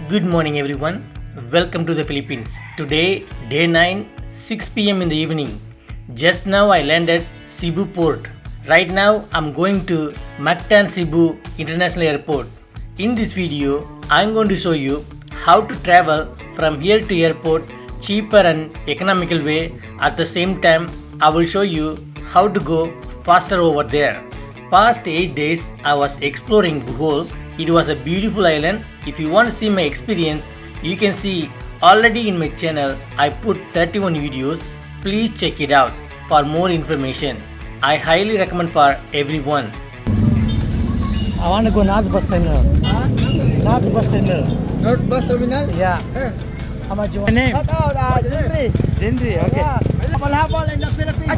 Good morning, everyone. Welcome to the Philippines. Today, day 9, 6 pm in the evening. Just now, I landed Cebu port. Right now, I'm going to Mactan Cebu International Airport. In this video, I'm going to show you how to travel from here to airport cheaper and economical way. At the same time, I will show you how to go faster over there. Past 8 days, I was exploring Bohol. It was a beautiful island. If you want to see my experience, you can see already in my channel. I put 31 videos. Please check it out for more information. I highly recommend for everyone. I want to go North Bus Terminal. Huh? North Bus Terminal. North Bus Terminal? Yeah. How much you want? Name? Henry. Gendry. Okay. Habal Habal in the Philippines.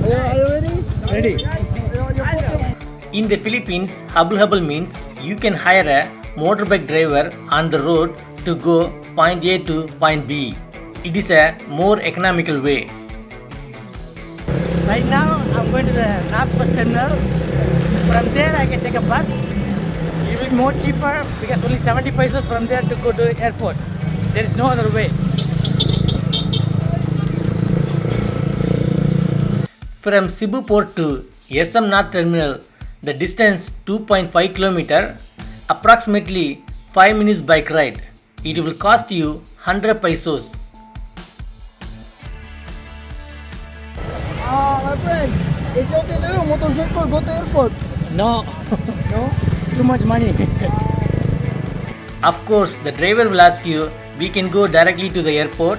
Are you ready? Ready. You In the Philippines, Habal Habal means you can hire a motorbike driver on the road to go point A to point B. It is a more economical way. Right now, I'm going to the North Bus Terminal. From there, I can take a bus. It will be more cheaper because only 70 pesos from there to go to the airport. There is no other way. From Cebu Port to SM North Terminal, the distance 2.5 km, approximately 5 minutes bike ride. It will cost you 100 pesos. My friend, it's okay now. Motorcycle, go to airport. No, No? too much money. Of course, the driver will ask you, we can go directly to the airport,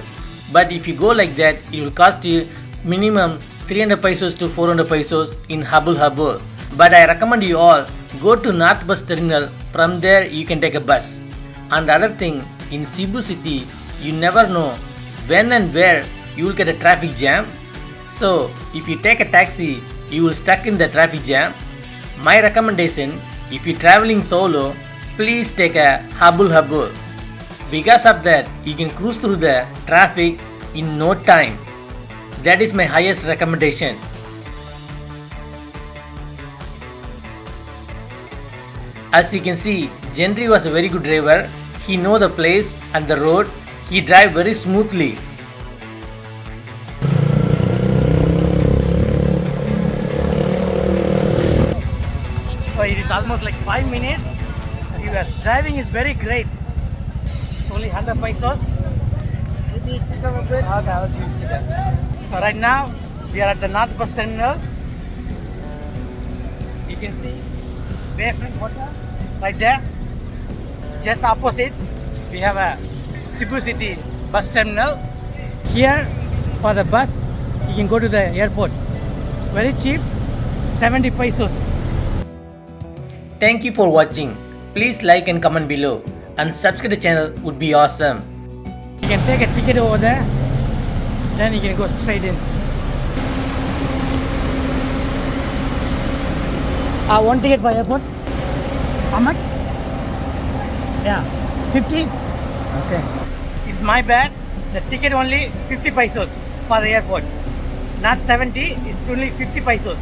but if you go like that, it will cost you minimum 300 pesos to 400 pesos in Habal Habal. But I recommend you all go to North Bus Terminal. From there you can take a bus. And the other thing, in Cebu city, you never know when and where you will get a traffic jam. So if you take a taxi, you will stuck in the traffic jam. My recommendation, if you traveling solo, please take a Habal Habal. Because of that, you can cruise through the traffic in no time. That is my highest recommendation. As you can see, Gendry was a very good driver. He know the place and the road. He drive very smoothly. So it is almost like 5 minutes. Your driving is very great. It's only 100 pesos. Give me a sticker, my friend. Okay, I will give sticker. So right now we are at the North Bus Terminal. You can see Bayfront Hotel right there. Just opposite we have a Cebu City bus terminal. Here for the bus you can go to the airport. Very cheap, 70 pesos. Thank you for watching. Please like and comment below and subscribe to the channel would be awesome. You can take a ticket over there, then you can go straight in. One ticket for airport. How much? Yeah, 50. Okay. It's my bad. The ticket only 50 pesos for the airport. Not 70, it's only 50 pesos.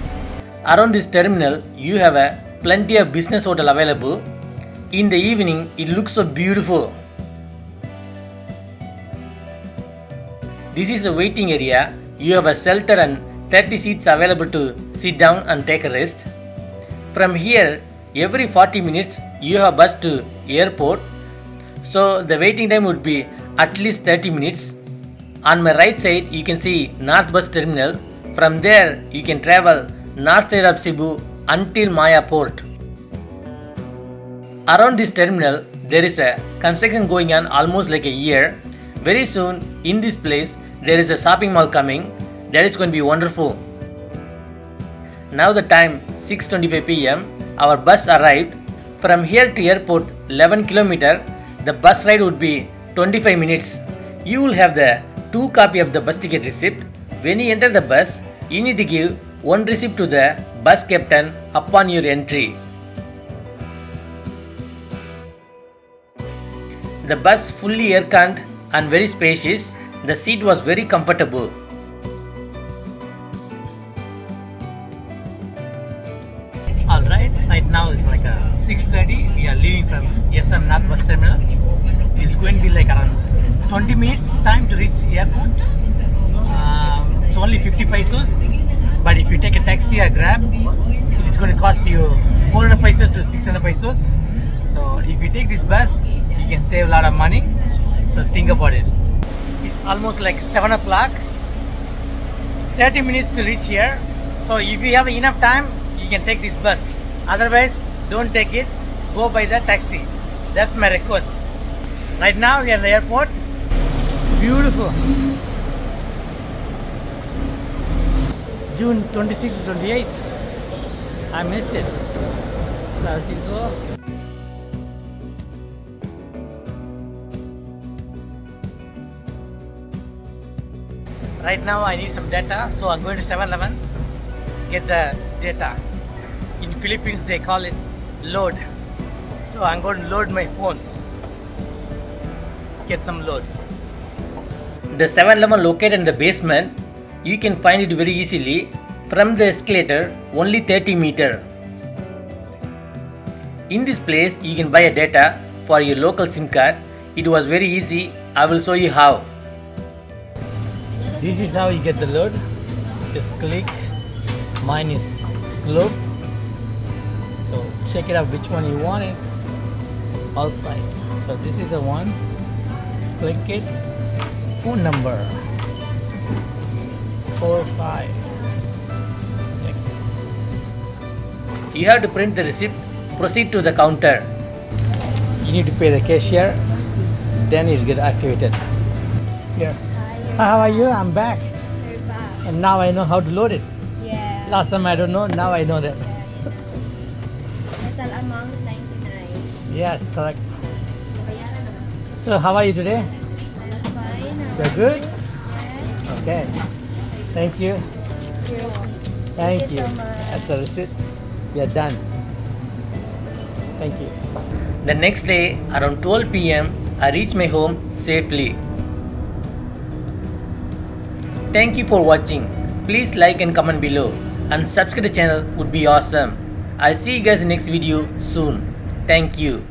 Around this terminal, you have a plenty of business hotel available. In the evening, it looks so beautiful. This is the waiting area. You have a shelter and 30 seats available to sit down and take a rest. From here, every 40 minutes you have a bus to airport. So the waiting time would be at least 30 minutes. On my right side, you can see North Bus Terminal. From there, you can travel north side of Cebu until Maya Port. Around this terminal, there is a construction going on almost like a year. Very soon, in this place, there is a shopping mall coming. That is going to be wonderful. Now the time 6:25 p.m. Our bus arrived. From here to airport 11 km. The bus ride would be 25 minutes. You will have the 2 copy of the bus ticket receipt. When you enter the bus, you need to give 1 receipt to the bus captain upon your entry. The bus fully air-conned and very spacious. The seat was very comfortable. Alright, right now it's like 6:30. We are leaving from SM Mactan bus terminal. It's going to be like around 20 minutes time to reach airport. It's only 50 pesos, but if you take a taxi or Grab, it's going to cost you 400 pesos to 600 pesos. So if you take this bus, you can save a lot of money. So think about it. It's almost like 7 o'clock. 30 minutes to reach here. So if you have enough time, you can take this bus. Otherwise, don't take it. Go by the taxi. That's my request. Right now we are at the airport. Beautiful. June 26 to 28. I missed it. So I'll see you go. Right now I need some data, so I'm going to 7-Eleven, get the data. In Philippines they call it load. So I'm going to load my phone. Get some load. The 7-Eleven located in the basement. You can find it very easily from the escalator, only 30 meters. In this place you can buy a data for your local SIM card. It was very easy. I will show you how. This is how you get the load. Just click. Mine is globe. So check it out which one you want it. All side. So this is the one. Click it. Phone number 45. Next. You have to print the receipt. Proceed to the counter. You need to pay the cashier. Then it will get activated. Here. Hi, how are you? I'm back. You're back. And now I know how to load it. Yeah. Last time I don't know, now I know that. Total amount 99. Yes, correct. Bayaran naman. So how are you today? I'm fine. You're good? Yes. Okay. Thank you. Cheers. Thank you you. so much. That's the receipt. We are done. Thank you. The next day, around 12 p.m., I reached my home safely. Thank you for watching. Please like and comment below and subscribe to the channel would be awesome. I'll see you guys in next video soon. Thank you.